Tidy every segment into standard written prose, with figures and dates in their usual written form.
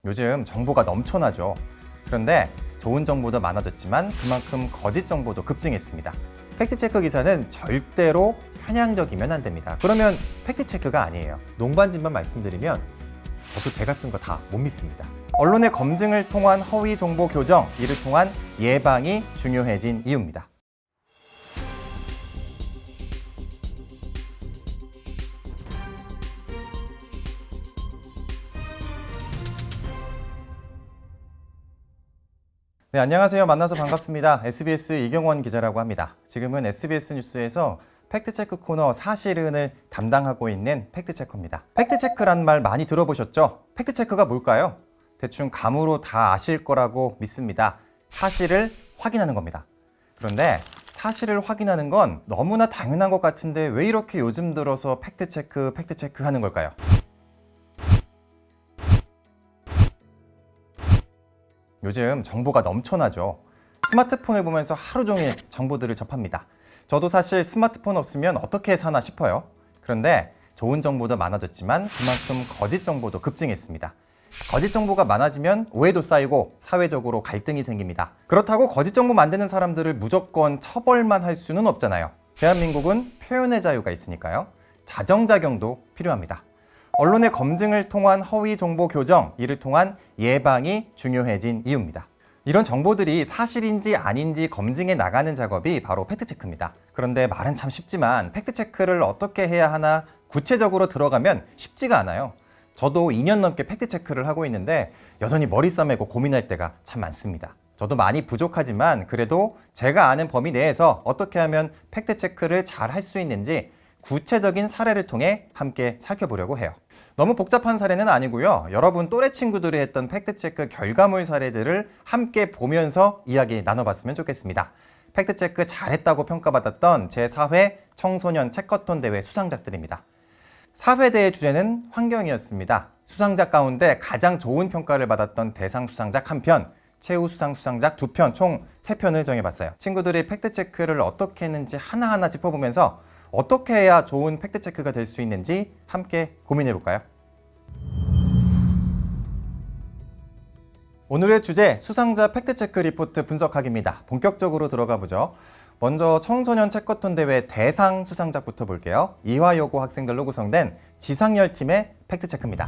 요즘 정보가 넘쳐나죠. 그런데 좋은 정보도 많아졌지만 그만큼 거짓 정보도 급증했습니다. 팩트체크 기사는 절대로 편향적이면 안 됩니다. 그러면 팩트체크가 아니에요. 농반진만 말씀드리면 저도 제가 쓴 거 다 못 믿습니다. 언론의 검증을 통한 허위 정보 교정, 이를 통한 예방이 중요해진 이유입니다. 네, 안녕하세요. 만나서 반갑습니다. SBS 이경원 기자라고 합니다. 지금은 SBS 뉴스에서 팩트체크 코너 사실은을 담당하고 있는 팩트체커입니다. 팩트체크란 말 많이 들어보셨죠? 팩트체크가 뭘까요? 대충 감으로 다 아실 거라고 믿습니다. 사실을 확인하는 겁니다. 그런데 사실을 확인하는 건 너무나 당연한 것 같은데 왜 이렇게 요즘 들어서 팩트체크 하는 걸까요? 요즘 정보가 넘쳐나죠. 스마트폰을 보면서 하루 종일 정보들을 접합니다. 저도 사실 스마트폰 없으면 어떻게 사나 싶어요. 그런데 좋은 정보도 많아졌지만 그만큼 거짓 정보도 급증했습니다. 거짓 정보가 많아지면 오해도 쌓이고 사회적으로 갈등이 생깁니다. 그렇다고 거짓 정보 만드는 사람들을 무조건 처벌만 할 수는 없잖아요. 대한민국은 표현의 자유가 있으니까요. 자정작용도 필요합니다. 언론의 검증을 통한 허위 정보 교정, 이를 통한 예방이 중요해진 이유입니다. 이런 정보들이 사실인지 아닌지 검증해 나가는 작업이 바로 팩트체크입니다. 그런데 말은 참 쉽지만 팩트체크를 어떻게 해야 하나 구체적으로 들어가면 쉽지가 않아요. 저도 2년 넘게 팩트체크를 하고 있는데 여전히 머리 싸매고 고민할 때가 참 많습니다. 저도 많이 부족하지만 그래도 제가 아는 범위 내에서 어떻게 하면 팩트체크를 잘 할 수 있는지 구체적인 사례를 통해 함께 살펴보려고 해요. 너무 복잡한 사례는 아니고요. 여러분 또래 친구들이 했던 팩트체크 결과물 사례들을 함께 보면서 이야기 나눠봤으면 좋겠습니다. 팩트체크 잘했다고 평가받았던 제4회 청소년 체커톤 대회 수상작들입니다. 4회 대회 주제는 환경이었습니다. 수상작 가운데 가장 좋은 평가를 받았던 대상 수상작 1편, 최우수상 수상작 2편, 총 3편을 정해봤어요. 친구들이 팩트체크를 어떻게 했는지 하나하나 짚어보면서 어떻게 해야 좋은 팩트체크가 될 수 있는지 함께 고민해볼까요? 오늘의 주제, 수상자 팩트체크 리포트 분석하기입니다. 본격적으로 들어가 보죠. 먼저 청소년 체커톤 대회 대상 수상작부터 볼게요. 이화여고 학생들로 구성된 지상열팀의 팩트체크입니다.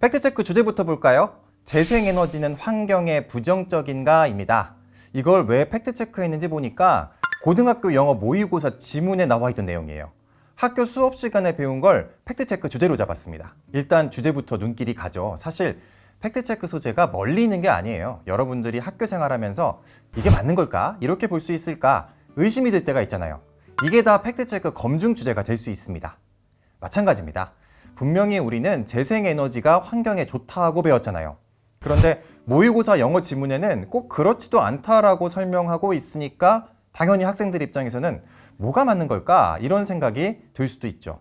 팩트체크 주제부터 볼까요? 재생에너지는 환경에 부정적인가입니다. 이걸 왜 팩트체크했는지 보니까 고등학교 영어 모의고사 지문에 나와 있던 내용이에요. 학교 수업 시간에 배운 걸 팩트체크 주제로 잡았습니다. 일단 주제부터 눈길이 가죠. 사실 팩트체크 소재가 멀리 있는 게 아니에요. 여러분들이 학교 생활하면서 이게 맞는 걸까? 이렇게 볼 수 있을까? 의심이 들 때가 있잖아요. 이게 다 팩트체크 검증 주제가 될 수 있습니다. 마찬가지입니다. 분명히 우리는 재생에너지가 환경에 좋다고 배웠잖아요. 그런데 모의고사 영어 지문에는 꼭 그렇지도 않다라고 설명하고 있으니까 당연히 학생들 입장에서는 뭐가 맞는 걸까? 이런 생각이 들 수도 있죠.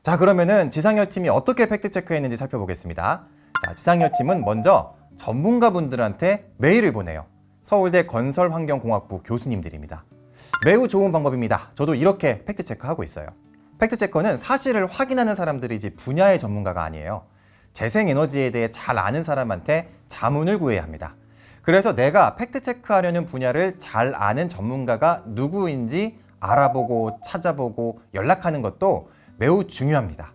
자, 그러면은 지상열팀이 어떻게 팩트체크했는지 살펴보겠습니다. 자, 지상열팀은 먼저 전문가분들한테 메일을 보내요. 서울대 건설환경공학부 교수님들입니다. 매우 좋은 방법입니다. 저도 이렇게 팩트체크하고 있어요. 팩트체커는 사실을 확인하는 사람들이지 분야의 전문가가 아니에요. 재생에너지에 대해 잘 아는 사람한테 자문을 구해야 합니다. 그래서 내가 팩트체크하려는 분야를 잘 아는 전문가가 누구인지 알아보고 찾아보고 연락하는 것도 매우 중요합니다.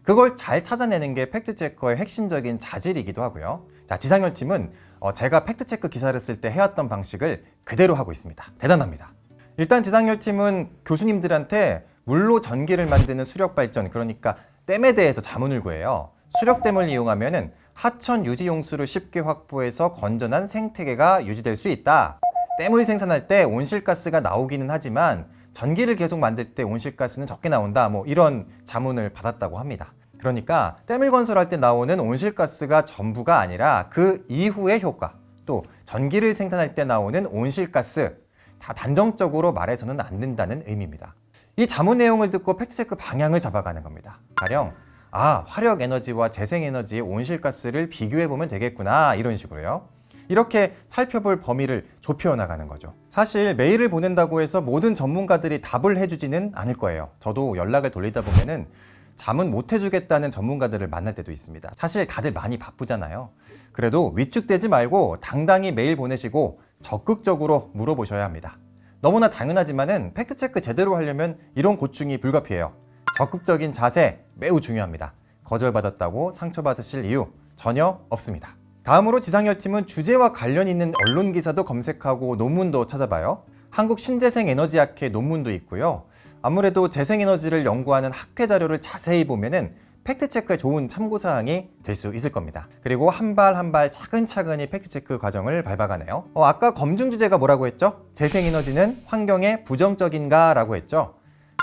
그걸 잘 찾아내는 게 팩트체커의 핵심적인 자질이기도 하고요. 자, 지상열팀은 제가 팩트체크 기사를 쓸 때 해왔던 방식을 그대로 하고 있습니다. 대단합니다. 일단 지상열팀은 교수님들한테 물로 전기를 만드는 수력발전, 그러니까 댐에 대해서 자문을 구해요. 수력댐을 이용하면 하천 유지 용수를 쉽게 확보해서 건전한 생태계가 유지될 수 있다. 댐을 생산할 때 온실가스가 나오기는 하지만 전기를 계속 만들 때 온실가스는 적게 나온다. 이런 자문을 받았다고 합니다. 그러니까 댐을 건설할 때 나오는 온실가스가 전부가 아니라 그 이후의 효과, 또 전기를 생산할 때 나오는 온실가스, 다 단정적으로 말해서는 안 된다는 의미입니다. 이 자문 내용을 듣고 팩트체크 방향을 잡아가는 겁니다. 가령 화력에너지와 재생에너지의 온실가스를 비교해보면 되겠구나, 이런 식으로요. 이렇게 살펴볼 범위를 좁혀 나가는 거죠. 사실 메일을 보낸다고 해서 모든 전문가들이 답을 해주지는 않을 거예요. 저도 연락을 돌리다 보면은 잠은 못 해주겠다는 전문가들을 만날 때도 있습니다. 사실 다들 많이 바쁘잖아요. 그래도 위축되지 말고 당당히 메일 보내시고 적극적으로 물어보셔야 합니다. 너무나 당연하지만은 팩트체크 제대로 하려면 이런 고충이 불가피해요. 적극적인 자세 매우 중요합니다. 거절받았다고 상처받으실 이유 전혀 없습니다. 다음으로 지상열팀은 주제와 관련 있는 언론 기사도 검색하고 논문도 찾아봐요. 한국신재생에너지학회 논문도 있고요. 아무래도 재생에너지를 연구하는 학회 자료를 자세히 보면은 팩트체크에 좋은 참고사항이 될 수 있을 겁니다. 그리고 한 발 한 발 차근차근히 팩트체크 과정을 밟아가네요. 아까 검증 주제가 뭐라고 했죠? 재생에너지는 환경에 부정적인가? 라고 했죠.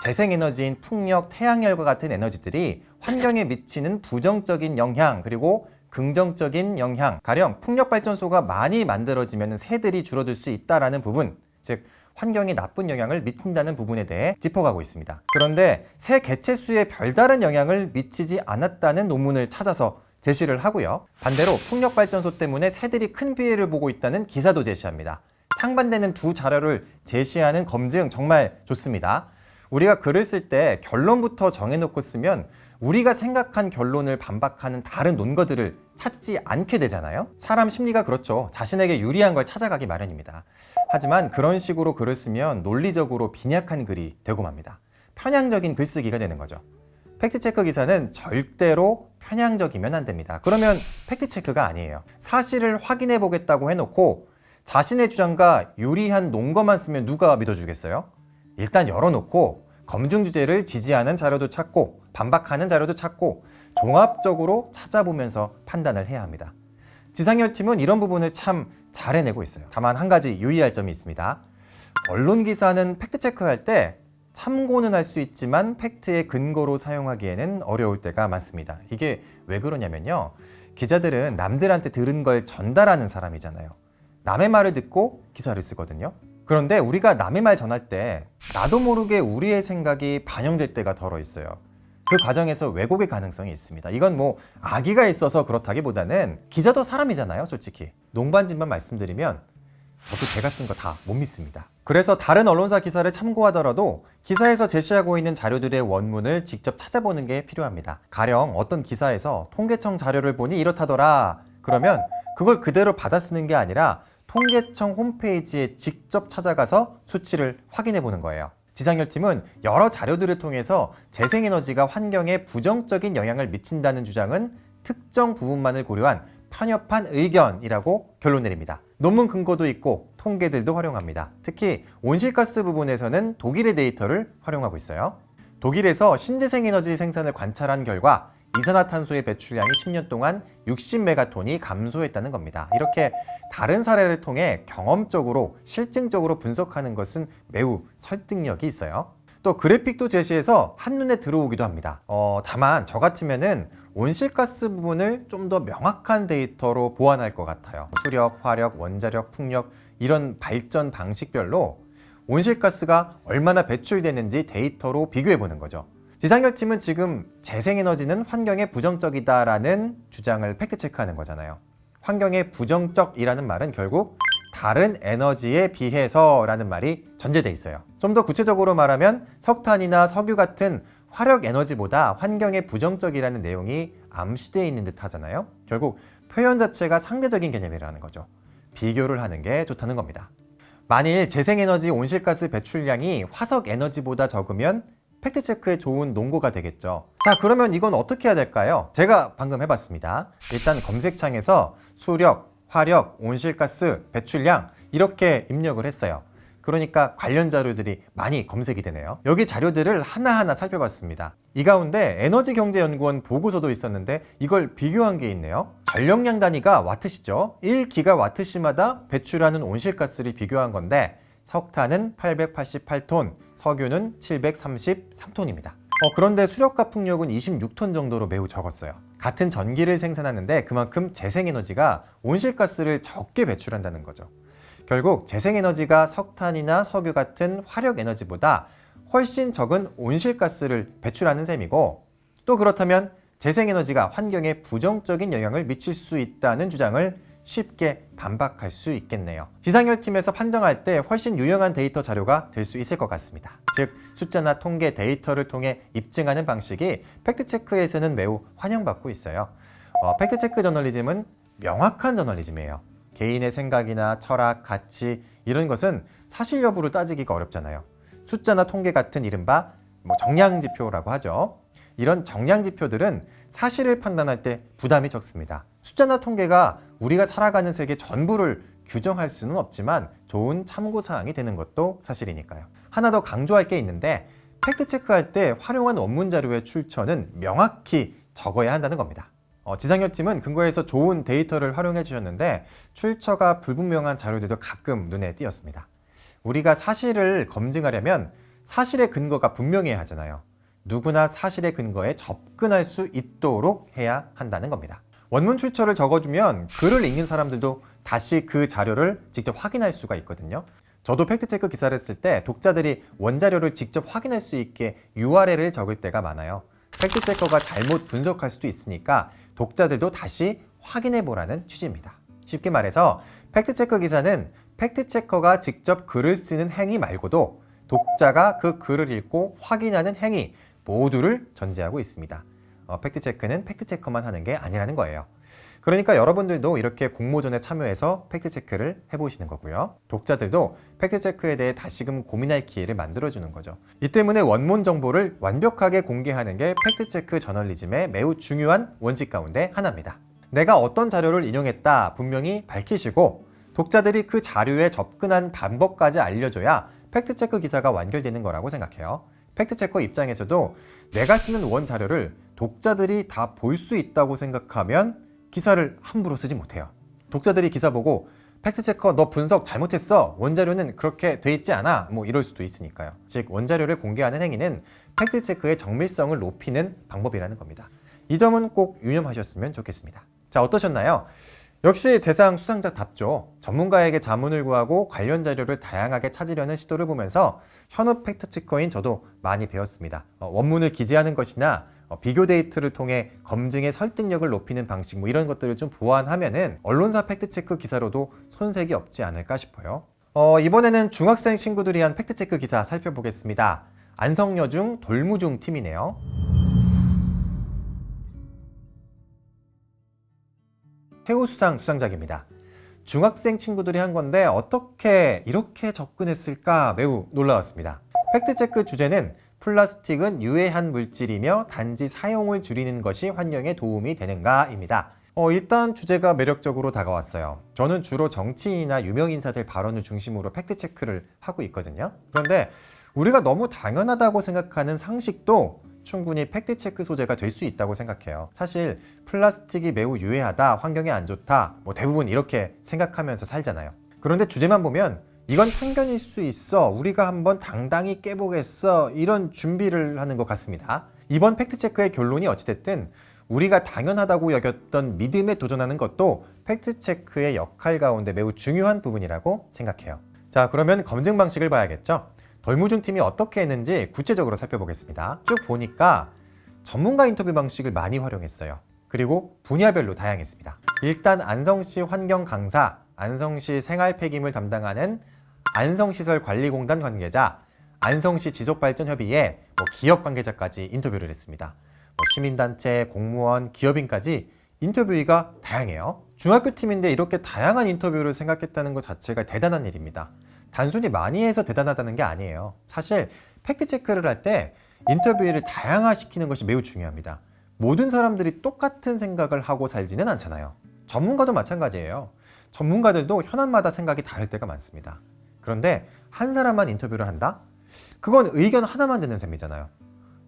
재생에너지인 풍력, 태양열과 같은 에너지들이 환경에 미치는 부정적인 영향, 그리고 긍정적인 영향, 가령 풍력발전소가 많이 만들어지면 새들이 줄어들 수 있다는 부분, 즉 환경에 나쁜 영향을 미친다는 부분에 대해 짚어가고 있습니다. 그런데 새 개체수에 별다른 영향을 미치지 않았다는 논문을 찾아서 제시를 하고요. 반대로 풍력발전소 때문에 새들이 큰 피해를 보고 있다는 기사도 제시합니다. 상반되는 두 자료를 제시하는 검증 정말 좋습니다. 우리가 글을 쓸 때 결론부터 정해놓고 쓰면 우리가 생각한 결론을 반박하는 다른 논거들을 찾지 않게 되잖아요. 사람 심리가 그렇죠. 자신에게 유리한 걸 찾아가기 마련입니다. 하지만 그런 식으로 글을 쓰면 논리적으로 빈약한 글이 되고 맙니다. 편향적인 글쓰기가 되는 거죠. 팩트체크 기사는 절대로 편향적이면 안 됩니다. 그러면 팩트체크가 아니에요. 사실을 확인해 보겠다고 해놓고 자신의 주장과 유리한 논거만 쓰면 누가 믿어주겠어요? 일단 열어놓고 검증 주제를 지지하는 자료도 찾고 반박하는 자료도 찾고 종합적으로 찾아보면서 판단을 해야 합니다. 지상열팀은 이런 부분을 참 잘 해내고 있어요. 다만 한 가지 유의할 점이 있습니다. 언론 기사는 팩트체크할 때 참고는 할 수 있지만 팩트의 근거로 사용하기에는 어려울 때가 많습니다. 이게 왜 그러냐면요. 기자들은 남들한테 들은 걸 전달하는 사람이잖아요. 남의 말을 듣고 기사를 쓰거든요. 그런데 우리가 남의 말 전할 때 나도 모르게 우리의 생각이 반영될 때가 덜어 있어요. 그 과정에서 왜곡의 가능성이 있습니다. 이건 뭐 악의가 있어서 그렇다기보다는 기자도 사람이잖아요, 솔직히. 농반진만 말씀드리면 저도 제가 쓴 거 다 못 믿습니다. 그래서 다른 언론사 기사를 참고하더라도 기사에서 제시하고 있는 자료들의 원문을 직접 찾아보는 게 필요합니다. 가령 어떤 기사에서 통계청 자료를 보니 이렇다더라. 그러면 그걸 그대로 받아 쓰는 게 아니라 통계청 홈페이지에 직접 찾아가서 수치를 확인해 보는 거예요. 지상열팀은 여러 자료들을 통해서 재생에너지가 환경에 부정적인 영향을 미친다는 주장은 특정 부분만을 고려한 편협한 의견이라고 결론 내립니다. 논문 근거도 있고 통계들도 활용합니다. 특히 온실가스 부분에서는 독일의 데이터를 활용하고 있어요. 독일에서 신재생에너지 생산을 관찰한 결과 이산화탄소의 배출량이 10년 동안 60메가톤이 감소했다는 겁니다. 이렇게 다른 사례를 통해 경험적으로 실증적으로 분석하는 것은 매우 설득력이 있어요. 또 그래픽도 제시해서 한눈에 들어오기도 합니다. 다만 저 같으면은 온실가스 부분을 좀 더 명확한 데이터로 보완할 것 같아요. 수력, 화력, 원자력, 풍력 이런 발전 방식별로 온실가스가 얼마나 배출되는지 데이터로 비교해 보는 거죠. 지상열팀은 지금 재생에너지는 환경에 부정적이다라는 주장을 팩트체크하는 거잖아요. 환경에 부정적이라는 말은 결국 다른 에너지에 비해서라는 말이 전제돼 있어요. 좀 더 구체적으로 말하면 석탄이나 석유 같은 화력 에너지보다 환경에 부정적이라는 내용이 암시되어 있는 듯 하잖아요. 결국 표현 자체가 상대적인 개념이라는 거죠. 비교를 하는 게 좋다는 겁니다. 만일 재생에너지 온실가스 배출량이 화석 에너지보다 적으면 팩트체크에 좋은 논거가 되겠죠. 자, 그러면 이건 어떻게 해야 될까요? 제가 방금 해봤습니다. 일단 검색창에서 수력, 화력, 온실가스, 배출량 이렇게 입력을 했어요. 그러니까 관련 자료들이 많이 검색이 되네요. 여기 자료들을 하나하나 살펴봤습니다. 이 가운데 에너지경제연구원 보고서도 있었는데 이걸 비교한 게 있네요. 전력량 단위가 와트시죠. 1기가와트시마다 배출하는 온실가스를 비교한 건데 석탄은 888톤, 석유는 733톤입니다. 그런데 수력과 풍력은 26톤 정도로 매우 적었어요. 같은 전기를 생산하는데 그만큼 재생에너지가 온실가스를 적게 배출한다는 거죠. 결국 재생에너지가 석탄이나 석유 같은 화력에너지보다 훨씬 적은 온실가스를 배출하는 셈이고, 또 그렇다면 재생에너지가 환경에 부정적인 영향을 미칠 수 있다는 주장을 쉽게 반박할 수 있겠네요. 지상렬팀에서 판정할 때 훨씬 유용한 데이터 자료가 될 수 있을 것 같습니다. 즉, 숫자나 통계 데이터를 통해 입증하는 방식이 팩트체크에서는 매우 환영받고 있어요. 팩트체크 저널리즘은 명확한 저널리즘이에요. 개인의 생각이나 철학, 가치 이런 것은 사실 여부를 따지기가 어렵잖아요. 숫자나 통계 같은 이른바 정량지표라고 하죠. 이런 정량지표들은 사실을 판단할 때 부담이 적습니다. 숫자나 통계가 우리가 살아가는 세계 전부를 규정할 수는 없지만 좋은 참고사항이 되는 것도 사실이니까요. 하나 더 강조할 게 있는데 팩트체크할 때 활용한 원문 자료의 출처는 명확히 적어야 한다는 겁니다. 지상렬팀은 근거에서 좋은 데이터를 활용해 주셨는데 출처가 불분명한 자료들도 가끔 눈에 띄었습니다. 우리가 사실을 검증하려면 사실의 근거가 분명해야 하잖아요. 누구나 사실의 근거에 접근할 수 있도록 해야 한다는 겁니다. 원문 출처를 적어주면 글을 읽는 사람들도 다시 그 자료를 직접 확인할 수가 있거든요. 저도 팩트체크 기사를 쓸 때 독자들이 원자료를 직접 확인할 수 있게 URL을 적을 때가 많아요. 팩트체커가 잘못 분석할 수도 있으니까 독자들도 다시 확인해 보라는 취지입니다. 쉽게 말해서 팩트체크 기사는 팩트체커가 직접 글을 쓰는 행위 말고도 독자가 그 글을 읽고 확인하는 행위 모두를 전제하고 있습니다. 팩트체크는 팩트체커만 하는 게 아니라는 거예요. 그러니까 여러분들도 이렇게 공모전에 참여해서 팩트체크를 해보시는 거고요. 독자들도 팩트체크에 대해 다시금 고민할 기회를 만들어주는 거죠. 이 때문에 원문 정보를 완벽하게 공개하는 게 팩트체크 저널리즘의 매우 중요한 원칙 가운데 하나입니다. 내가 어떤 자료를 인용했다 분명히 밝히시고 독자들이 그 자료에 접근한 방법까지 알려줘야 팩트체크 기사가 완결되는 거라고 생각해요. 팩트체커 입장에서도 내가 쓰는 원자료를 독자들이 다 볼 수 있다고 생각하면 기사를 함부로 쓰지 못해요. 독자들이 기사 보고 팩트체커 너 분석 잘못했어. 원자료는 그렇게 돼 있지 않아. 이럴 수도 있으니까요. 즉 원자료를 공개하는 행위는 팩트체크의 정밀성을 높이는 방법이라는 겁니다. 이 점은 꼭 유념하셨으면 좋겠습니다. 자, 어떠셨나요? 역시 대상 수상자답죠. 전문가에게 자문을 구하고 관련 자료를 다양하게 찾으려는 시도를 보면서 현업 팩트체커인 저도 많이 배웠습니다. 원문을 기재하는 것이나 비교 데이터를 통해 검증의 설득력을 높이는 방식 이런 것들을 좀 보완하면은 언론사 팩트체크 기사로도 손색이 없지 않을까 싶어요. 이번에는 중학생 친구들이 한 팩트체크 기사 살펴보겠습니다. 안성여중 돌무중 팀이네요. 최우수상 수상작입니다. 중학생 친구들이 한 건데 어떻게 이렇게 접근했을까 매우 놀라웠습니다. 팩트체크 주제는 플라스틱은 유해한 물질이며 단지 사용을 줄이는 것이 환경에 도움이 되는가입니다. 일단 주제가 매력적으로 다가왔어요. 저는 주로 정치인이나 유명인사들 발언을 중심으로 팩트체크를 하고 있거든요. 그런데 우리가 너무 당연하다고 생각하는 상식도 충분히 팩트체크 소재가 될 수 있다고 생각해요. 사실 플라스틱이 매우 유해하다, 환경에 안 좋다, 대부분 이렇게 생각하면서 살잖아요. 그런데 주제만 보면 이건 편견일 수 있어, 우리가 한번 당당히 깨보겠어, 이런 준비를 하는 것 같습니다. 이번 팩트체크의 결론이 어찌됐든 우리가 당연하다고 여겼던 믿음에 도전하는 것도 팩트체크의 역할 가운데 매우 중요한 부분이라고 생각해요. 자, 그러면 검증 방식을 봐야겠죠. 돌무중 팀이 어떻게 했는지 구체적으로 살펴보겠습니다. 쭉 보니까 전문가 인터뷰 방식을 많이 활용했어요. 그리고 분야별로 다양했습니다. 일단 안성시 환경 강사, 안성시 생활 폐기물 담당하는 안성시설관리공단 관계자, 안성시 지속발전협의회, 기업 관계자까지 인터뷰를 했습니다. 시민단체, 공무원, 기업인까지 인터뷰가 다양해요. 중학교 팀인데 이렇게 다양한 인터뷰를 생각했다는 것 자체가 대단한 일입니다. 단순히 많이 해서 대단하다는 게 아니에요. 사실 팩트체크를 할 때 인터뷰를 다양화시키는 것이 매우 중요합니다. 모든 사람들이 똑같은 생각을 하고 살지는 않잖아요. 전문가도 마찬가지예요. 전문가들도 현안마다 생각이 다를 때가 많습니다. 그런데 한 사람만 인터뷰를 한다? 그건 의견 하나만 듣는 셈이잖아요.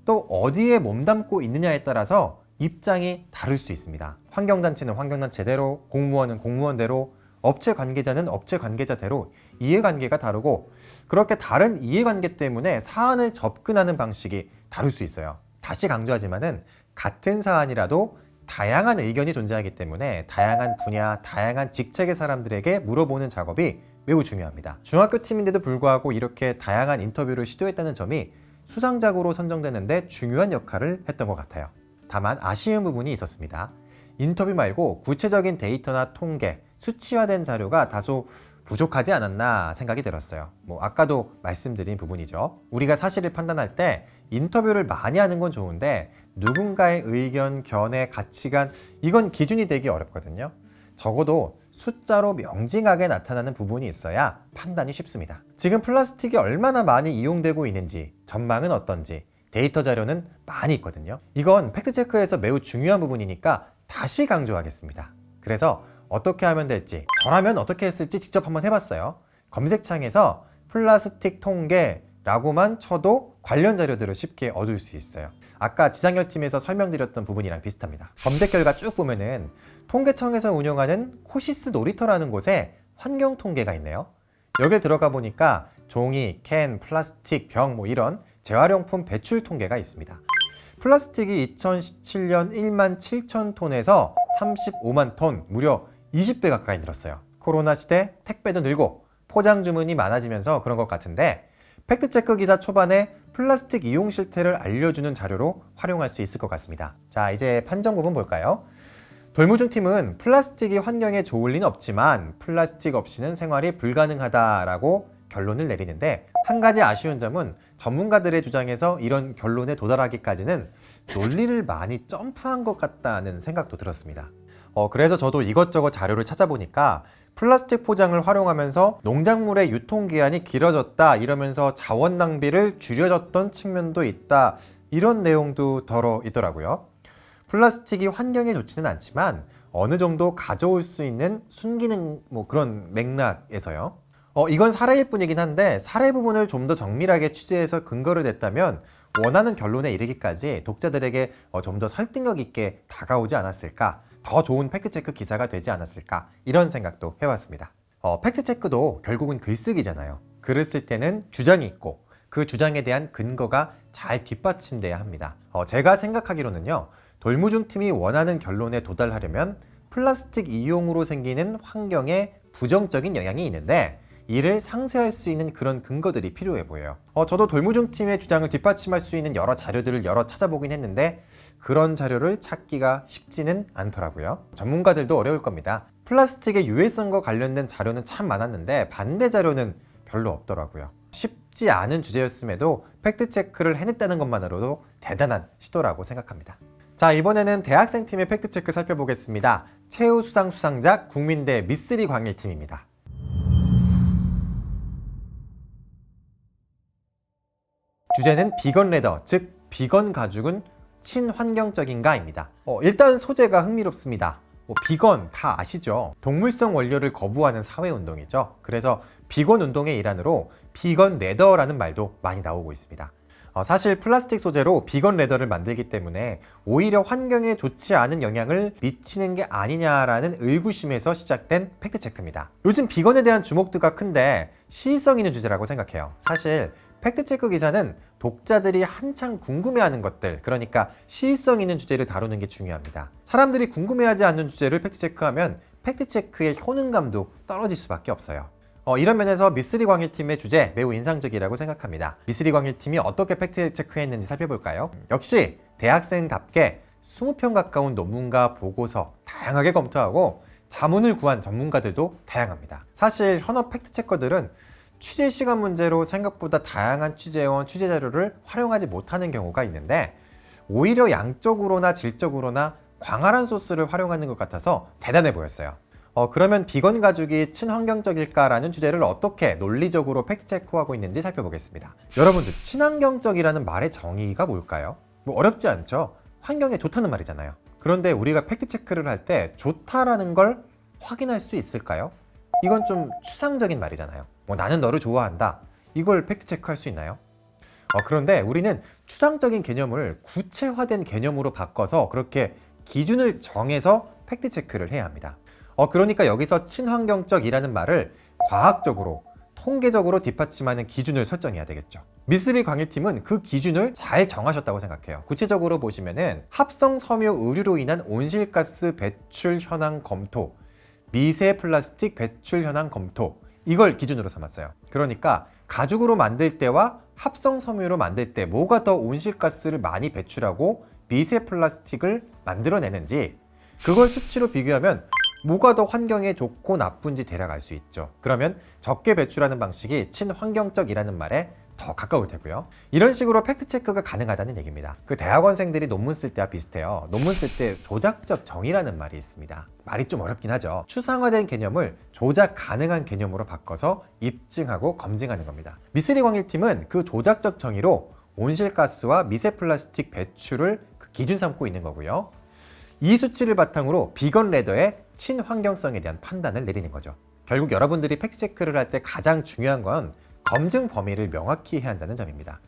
또 어디에 몸담고 있느냐에 따라서 입장이 다를 수 있습니다. 환경단체는 환경단체대로, 공무원은 공무원대로, 업체 관계자는 업체 관계자대로 이해관계가 다르고, 그렇게 다른 이해관계 때문에 사안을 접근하는 방식이 다를 수 있어요. 다시 강조하지만은 같은 사안이라도 다양한 의견이 존재하기 때문에 다양한 분야, 다양한 직책의 사람들에게 물어보는 작업이 매우 중요합니다. 중학교 팀인데도 불구하고 이렇게 다양한 인터뷰를 시도했다는 점이 수상작으로 선정되는데 중요한 역할을 했던 것 같아요. 다만 아쉬운 부분이 있었습니다. 인터뷰 말고 구체적인 데이터나 통계, 수치화된 자료가 다소 부족하지 않았나 생각이 들었어요. 아까도 말씀드린 부분이죠. 우리가 사실을 판단할 때 인터뷰를 많이 하는 건 좋은데 누군가의 의견, 견해, 가치관 이건 기준이 되기 어렵거든요. 적어도 숫자로 명징하게 나타나는 부분이 있어야 판단이 쉽습니다. 지금 플라스틱이 얼마나 많이 이용되고 있는지, 전망은 어떤지, 데이터 자료는 많이 있거든요. 이건 팩트체크에서 매우 중요한 부분이니까 다시 강조하겠습니다. 그래서 어떻게 하면 될지, 저라면 어떻게 했을지 직접 한번 해봤어요. 검색창에서 플라스틱 통계라고만 쳐도 관련 자료들을 쉽게 얻을 수 있어요. 아까 지상렬팀에서 설명드렸던 부분이랑 비슷합니다. 검색 결과 쭉 보면은 통계청에서 운영하는 코시스 놀이터라는 곳에 환경 통계가 있네요. 여기 들어가 보니까 종이, 캔, 플라스틱, 병 이런 재활용품 배출 통계가 있습니다. 플라스틱이 2017년 1만 7천 톤에서 35만 톤, 무려 20배 가까이 늘었어요. 코로나 시대 택배도 늘고 포장 주문이 많아지면서 그런 것 같은데 팩트체크 기사 초반에 플라스틱 이용 실태를 알려주는 자료로 활용할 수 있을 것 같습니다. 자, 이제 판정 부분 볼까요? 돌무중팀은 플라스틱이 환경에 좋을 리는 없지만 플라스틱 없이는 생활이 불가능하다라고 결론을 내리는데 한 가지 아쉬운 점은 전문가들의 주장에서 이런 결론에 도달하기까지는 논리를 많이 점프한 것 같다는 생각도 들었습니다. 그래서 저도 이것저것 자료를 찾아보니까 플라스틱 포장을 활용하면서 농작물의 유통기한이 길어졌다 이러면서 자원 낭비를 줄여줬던 측면도 있다 이런 내용도 덜어 있더라고요. 플라스틱이 환경에 좋지는 않지만 어느 정도 가져올 수 있는 순기능 그런 맥락에서요. 이건 사례일 뿐이긴 한데 사례 부분을 좀 더 정밀하게 취재해서 근거를 냈다면 원하는 결론에 이르기까지 독자들에게 좀 더 설득력 있게 다가오지 않았을까, 더 좋은 팩트체크 기사가 되지 않았을까 이런 생각도 해봤습니다. 팩트체크도 결국은 글쓰기잖아요. 글을 쓸 때는 주장이 있고 그 주장에 대한 근거가 잘 뒷받침돼야 합니다. 제가 생각하기로는요, 돌무중팀이 원하는 결론에 도달하려면 플라스틱 이용으로 생기는 환경에 부정적인 영향이 있는데 이를 상쇄할 수 있는 그런 근거들이 필요해 보여요. 저도 돌무중팀의 주장을 뒷받침할 수 있는 여러 자료들을 찾아보긴 했는데 그런 자료를 찾기가 쉽지는 않더라고요. 전문가들도 어려울 겁니다. 플라스틱의 유해성과 관련된 자료는 참 많았는데 반대 자료는 별로 없더라고요. 쉽지 않은 주제였음에도 팩트체크를 해냈다는 것만으로도 대단한 시도라고 생각합니다. 자, 이번에는 대학생팀의 팩트체크 살펴보겠습니다. 최우수상 수상작 국민대 미쓰리 광일팀입니다. 주제는 비건 레더, 즉 비건 가죽은 친환경적인가입니다. 일단 소재가 흥미롭습니다. 비건 다 아시죠? 동물성 원료를 거부하는 사회운동이죠. 그래서 비건 운동의 일환으로 비건 레더라는 말도 많이 나오고 있습니다. 사실 플라스틱 소재로 비건 레더를 만들기 때문에 오히려 환경에 좋지 않은 영향을 미치는 게 아니냐라는 의구심에서 시작된 팩트체크입니다. 요즘 비건에 대한 주목도가 큰데 시의성 있는 주제라고 생각해요. 사실 팩트체크 기사는 독자들이 한창 궁금해하는 것들, 그러니까 시의성 있는 주제를 다루는 게 중요합니다. 사람들이 궁금해하지 않는 주제를 팩트체크하면 팩트체크의 효능감도 떨어질 수밖에 없어요. 이런 면에서 미쓰리 광일팀의 주제 매우 인상적이라고 생각합니다. 미쓰리 광일팀이 어떻게 팩트체크했는지 살펴볼까요? 역시 대학생답게 20편 가까운 논문과 보고서 다양하게 검토하고 자문을 구한 전문가들도 다양합니다. 사실 현업 팩트체커들은 취재 시간 문제로 생각보다 다양한 취재원, 취재 자료를 활용하지 못하는 경우가 있는데 오히려 양적으로나 질적으로나 광활한 소스를 활용하는 것 같아서 대단해 보였어요. 그러면 비건 가죽이 친환경적일까라는 주제를 어떻게 논리적으로 팩트체크하고 있는지 살펴보겠습니다. 여러분들, 친환경적이라는 말의 정의가 뭘까요? 어렵지 않죠? 환경에 좋다는 말이잖아요. 그런데 우리가 팩트체크를 할 때 좋다라는 걸 확인할 수 있을까요? 이건 좀 추상적인 말이잖아요. 나는 너를 좋아한다. 이걸 팩트체크할 수 있나요? 그런데 우리는 추상적인 개념을 구체화된 개념으로 바꿔서 그렇게 기준을 정해서 팩트체크를 해야 합니다. 그러니까 여기서 친환경적이라는 말을 과학적으로, 통계적으로 뒷받침하는 기준을 설정해야 되겠죠. 미쓰리 광일팀은 그 기준을 잘 정하셨다고 생각해요. 구체적으로 보시면은 합성 섬유 의류로 인한 온실가스 배출 현황 검토, 미세 플라스틱 배출 현황 검토, 이걸 기준으로 삼았어요. 그러니까 가죽으로 만들 때와 합성 섬유로 만들 때 뭐가 더 온실가스를 많이 배출하고 미세 플라스틱을 만들어내는지 그걸 수치로 비교하면 뭐가 더 환경에 좋고 나쁜지 대략 알 수 있죠. 그러면 적게 배출하는 방식이 친환경적이라는 말에 더 가까울 테고요. 이런 식으로 팩트체크가 가능하다는 얘기입니다. 그 대학원생들이 논문 쓸 때와 비슷해요. 논문 쓸 때 조작적 정의라는 말이 있습니다. 말이 좀 어렵긴 하죠. 추상화된 개념을 조작 가능한 개념으로 바꿔서 입증하고 검증하는 겁니다. 미쓰리 광일팀은 그 조작적 정의로 온실가스와 미세 플라스틱 배출을 기준 삼고 있는 거고요. 이 수치를 바탕으로 비건 레더의 친환경성에 대한 판단을 내리는 거죠. 결국 여러분들이 팩트체크를 할 때 가장 중요한 건 검증 범위를 명확히 해야 한다는 점입니다.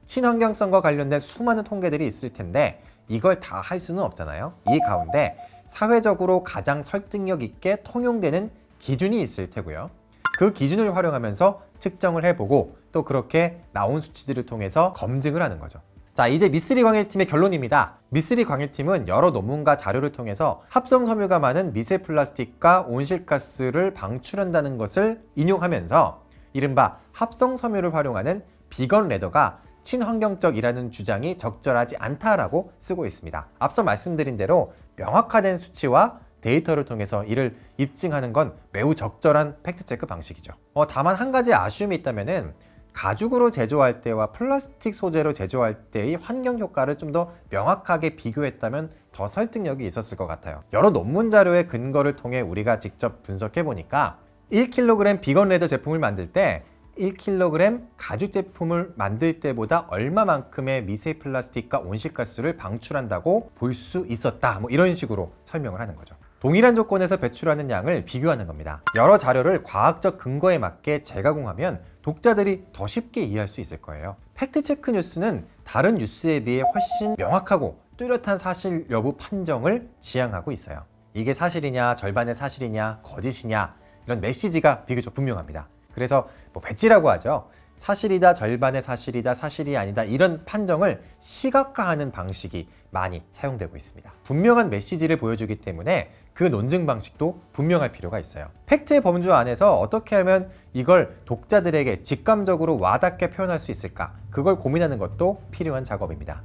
친환경성과 관련된 수많은 통계들이 있을 텐데 이걸 다 할 수는 없잖아요. 이 가운데 사회적으로 가장 설득력 있게 통용되는 기준이 있을 테고요. 그 기준을 활용하면서 측정을 해보고 또 그렇게 나온 수치들을 통해서 검증을 하는 거죠. 자, 이제 미쓰리 광일팀의 결론입니다. 미쓰리 광일팀은 여러 논문과 자료를 통해서 합성 섬유가 많은 미세 플라스틱과 온실가스를 방출한다는 것을 인용하면서 이른바 합성 섬유를 활용하는 비건 레더가 친환경적이라는 주장이 적절하지 않다라고 쓰고 있습니다. 앞서 말씀드린 대로 명확화된 수치와 데이터를 통해서 이를 입증하는 건 매우 적절한 팩트체크 방식이죠. 다만 한 가지 아쉬움이 있다면은 가죽으로 제조할 때와 플라스틱 소재로 제조할 때의 환경 효과를 좀 더 명확하게 비교했다면 더 설득력이 있었을 것 같아요. 여러 논문 자료의 근거를 통해 우리가 직접 분석해 보니까 1kg 비건 레더 제품을 만들 때 1kg 가죽 제품을 만들 때보다 얼마만큼의 미세 플라스틱과 온실가스를 방출한다고 볼 수 있었다. 뭐 이런 식으로 설명을 하는 거죠. 동일한 조건에서 배출하는 양을 비교하는 겁니다. 여러 자료를 과학적 근거에 맞게 재가공하면 독자들이 더 쉽게 이해할 수 있을 거예요. 팩트체크 뉴스는 다른 뉴스에 비해 훨씬 명확하고 뚜렷한 사실 여부 판정을 지향하고 있어요. 이게 사실이냐, 절반의 사실이냐, 거짓이냐 이런 메시지가 비교적 분명합니다. 그래서 배지라고 하죠. 사실이다, 절반의 사실이다, 사실이 아니다 이런 판정을 시각화하는 방식이 많이 사용되고 있습니다. 분명한 메시지를 보여주기 때문에 그 논증 방식도 분명할 필요가 있어요. 팩트의 범주 안에서 어떻게 하면 이걸 독자들에게 직감적으로 와닿게 표현할 수 있을까? 그걸 고민하는 것도 필요한 작업입니다.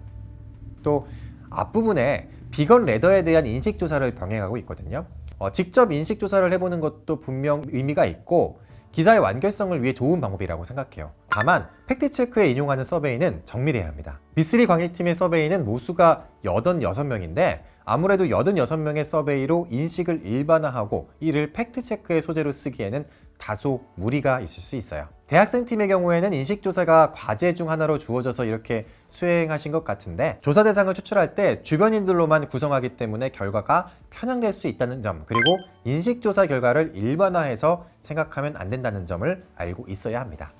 또 앞부분에 비건 레더에 대한 인식조사를 병행하고 있거든요. 직접 인식조사를 해보는 것도 분명 의미가 있고 기사의 완결성을 위해 좋은 방법이라고 생각해요. 다만 팩트체크에 인용하는 서베이는 정밀해야 합니다. 미쓰리 광일팀의 서베이는 모수가 86명인데 아무래도 86명의 서베이로 인식을 일반화하고 이를 팩트체크의 소재로 쓰기에는 다소 무리가 있을 수 있어요. 대학생 팀의 경우에는 인식조사가 과제 중 하나로 주어져서 이렇게 수행하신 것 같은데 조사 대상을 추출할 때 주변인들로만 구성하기 때문에 결과가 편향될 수 있다는 점, 그리고 인식조사 결과를 일반화해서 생각하면 안 된다는 점을 알고 있어야 합니다.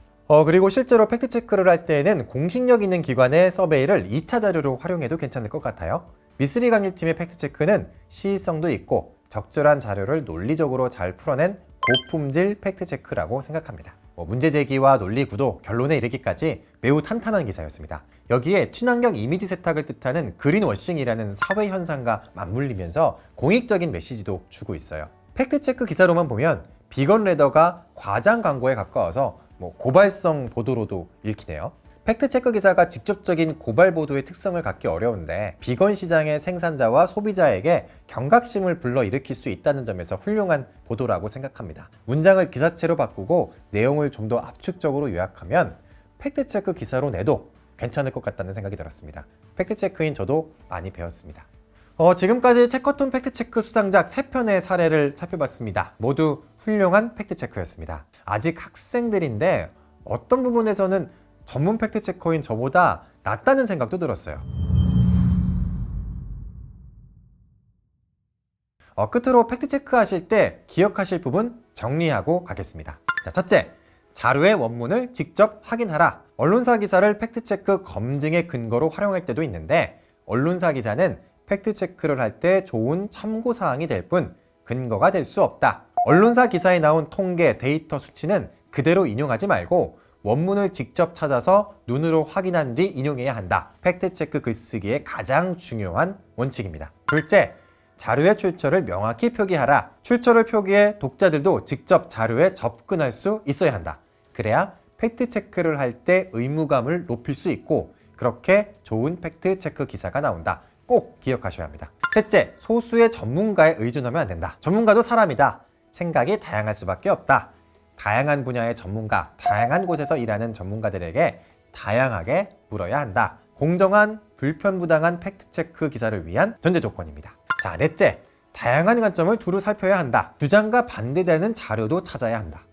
그리고 실제로 팩트체크를 할 때에는 공식력 있는 기관의 서베이를 2차 자료로 활용해도 괜찮을 것 같아요. 미쓰리 광일팀의 팩트체크는 시의성도 있고 적절한 자료를 논리적으로 잘 풀어낸 고품질 팩트체크라고 생각합니다. 문제 제기와 논리 구도, 결론에 이르기까지 매우 탄탄한 기사였습니다. 여기에 친환경 이미지 세탁을 뜻하는 그린워싱이라는 사회 현상과 맞물리면서 공익적인 메시지도 주고 있어요. 팩트체크 기사로만 보면 비건 레더가 과장 광고에 가까워서 고발성 보도로도 읽히네요. 팩트체크 기사가 직접적인 고발 보도의 특성을 갖기 어려운데 비건 시장의 생산자와 소비자에게 경각심을 불러일으킬 수 있다는 점에서 훌륭한 보도라고 생각합니다. 문장을 기사체로 바꾸고 내용을 좀 더 압축적으로 요약하면 팩트체크 기사로 내도 괜찮을 것 같다는 생각이 들었습니다. 팩트체크인 저도 많이 배웠습니다. 지금까지 체커톤 팩트체크 수상작 3편의 사례를 살펴봤습니다. 모두 훌륭한 팩트체크였습니다. 아직 학생들인데 어떤 부분에서는 전문 팩트체커인 저보다 낫다는 생각도 들었어요. 끝으로 팩트체크 하실 때 기억하실 부분 정리하고 가겠습니다. 자, 첫째, 자료의 원문을 직접 확인하라. 언론사 기사를 팩트체크 검증의 근거로 활용할 때도 있는데 언론사 기사는 팩트체크를 할 때 좋은 참고사항이 될 뿐 근거가 될 수 없다. 언론사 기사에 나온 통계, 데이터, 수치는 그대로 인용하지 말고 원문을 직접 찾아서 눈으로 확인한 뒤 인용해야 한다. 팩트체크 글쓰기의 가장 중요한 원칙입니다. 둘째, 자료의 출처를 명확히 표기하라. 출처를 표기해 독자들도 직접 자료에 접근할 수 있어야 한다. 그래야 팩트체크를 할 때 의무감을 높일 수 있고 그렇게 좋은 팩트체크 기사가 나온다. 꼭 기억하셔야 합니다. 셋째, 소수의 전문가에 의존하면 안 된다. 전문가도 사람이다. 생각이 다양할 수밖에 없다. 다양한 분야의 전문가, 다양한 곳에서 일하는 전문가들에게 다양하게 물어야 한다. 공정한, 불편부당한 팩트체크 기사를 위한 전제 조건입니다. 자, 넷째, 다양한 관점을 두루 살펴야 한다. 주장과 반대되는 자료도 찾아야 한다.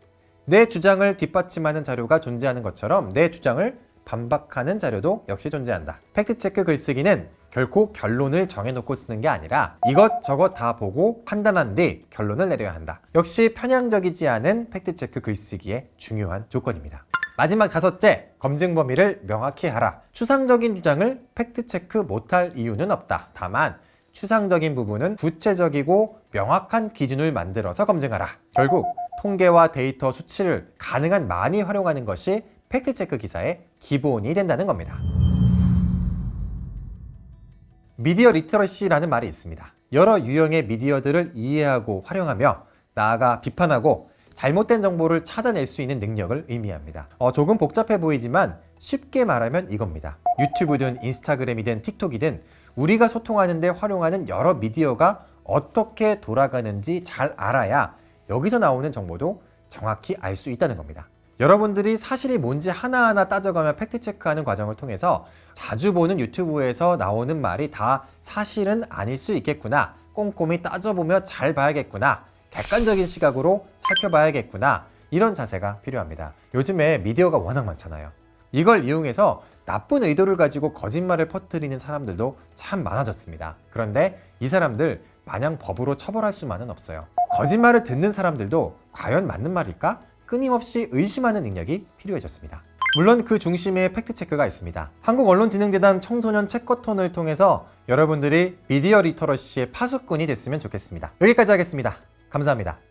내 주장을 뒷받침하는 자료가 존재하는 것처럼 내 주장을 반박하는 자료도 역시 존재한다. 팩트체크 글쓰기는 결코 결론을 정해놓고 쓰는 게 아니라 이것저것 다 보고 판단한 뒤 결론을 내려야 한다. 역시 편향적이지 않은 팩트체크 글쓰기의 중요한 조건입니다. 마지막 다섯째, 검증 범위를 명확히 하라. 추상적인 주장을 팩트체크 못할 이유는 없다. 다만 추상적인 부분은 구체적이고 명확한 기준을 만들어서 검증하라. 결국 통계와 데이터 수치를 가능한 많이 활용하는 것이 팩트체크 기사의 기본이 된다는 겁니다. 미디어 리터러시라는 말이 있습니다. 여러 유형의 미디어들을 이해하고 활용하며 나아가 비판하고 잘못된 정보를 찾아낼 수 있는 능력을 의미합니다. 조금 복잡해 보이지만 쉽게 말하면 이겁니다. 유튜브든 인스타그램이든 틱톡이든 우리가 소통하는 데 활용하는 여러 미디어가 어떻게 돌아가는지 잘 알아야 여기서 나오는 정보도 정확히 알 수 있다는 겁니다. 여러분들이 사실이 뭔지 하나하나 따져가며 팩트체크하는 과정을 통해서 자주 보는 유튜브에서 나오는 말이 다 사실은 아닐 수 있겠구나, 꼼꼼히 따져보며 잘 봐야겠구나, 객관적인 시각으로 살펴봐야겠구나, 이런 자세가 필요합니다. 요즘에 미디어가 워낙 많잖아요. 이걸 이용해서 나쁜 의도를 가지고 거짓말을 퍼뜨리는 사람들도 참 많아졌습니다. 그런데 이 사람들 마냥 법으로 처벌할 수만은 없어요. 거짓말을 듣는 사람들도 과연 맞는 말일까? 끊임없이 의심하는 능력이 필요해졌습니다. 물론 그 중심에 팩트체크가 있습니다. 한국언론진흥재단 청소년 체커톤을 통해서 여러분들이 미디어 리터러시의 파수꾼이 됐으면 좋겠습니다. 여기까지 하겠습니다. 감사합니다.